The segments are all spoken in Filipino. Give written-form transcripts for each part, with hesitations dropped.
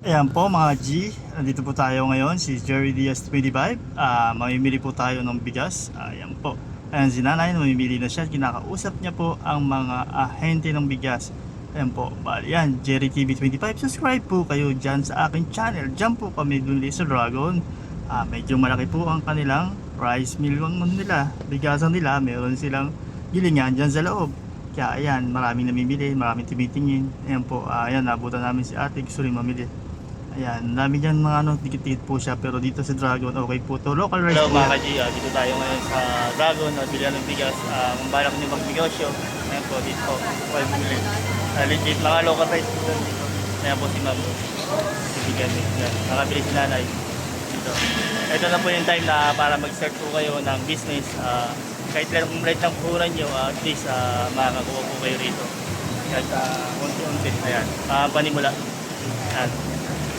Ayan po mga G, nandito po tayo ngayon, si Jerry Diaz 25. Mamimili po tayo ng bigas. Ayan po. Ayan si nanay, mamimili na siya. Kinakausap niya po ang mga ahente ng bigas. Ayan po, bali yan, Jerry TV 25. Subscribe po kayo dyan sa aking channel. Dyan po kami dun sa Dragon. Medyo malaki po ang kanilang rice mill nila. Bigasan nila, meron silang gilingan dyan sa loob. Kaya ayan, maraming namimili, maraming tumitingin. Ayan po, ayan, nabutan namin si ate, gusto rin mamili. Ayan, dami dyan mga dikit-dikit po siya, pero dito sa Dragon, okay po to. Local rice. Hello mga ka-G, dito tayo ngayon sa Dragon at bilihan ng bigas. Kung balak nyo magnegosyo, ayan po, dito po, pwede bumili. Legit, mga local rice po dito. Ayan po si ma'am. Bigas, yan. Nakabili si nanay. Dito. Ito na po yung time na para mag-start po kayo ng business. Kahit lang rate ng puhunan nyo, at least makakakuha po kayo rito. Kahit unti-unti, ayan. Panimula. Ayan.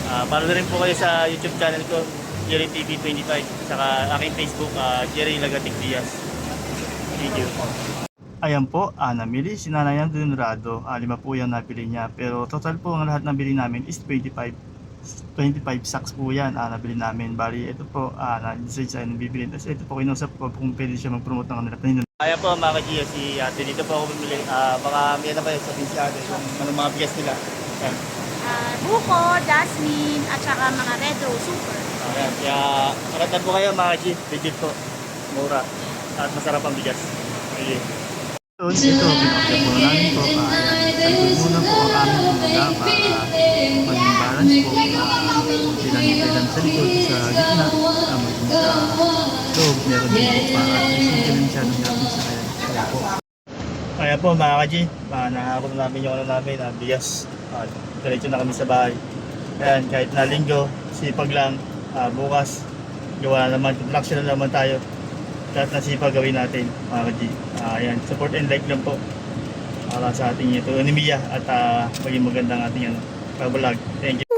Follow na rin po kayo sa YouTube channel ko, Jerry TV 25, saka aking Facebook, Jerry Lagatik Diaz. Thank you. Ayan po, namili si nanay ng Dunrado. 5 po yung napili niya, pero total po ang lahat ng bili namin is 25 sacks po yan nabili namin. Bali, ito po, na-decide sa bibili. Tapos ito po, kinusap po kung pwede siya mag-promote ng kanila. Ayan po mga ka-Gia, si ate, dito po ako bumili. Baka may na kayo sabihin si ate kung anong mga bigas nila. Ayan. Buko, jasmine, at saka mga red rose super. Ayan, kaya karatan po kayo mga ka-G, legit po. Mura. At masarap ang bigas. Okay. So, ito, pinakapya po namin po. Ayan, muna po ang aming umaga para maging balance po. Pilan sa likod, sa gitna, maging sa loob. Meron din po para at least hindi rin siya natin sa kaya. Kaya po. Ayan po mga ka-G, nakakot namin yung namin, bigas. Diretso na kami sa bahay. Ayan, kahit na linggo, sipag lang. Bukas, gawa na naman, production na naman tayo. Kahit na sipag gawin natin mga ka-G. Ayan, support and like lang po para sa ating ito, Nimia, at maging magandang ating vlog. Thank you.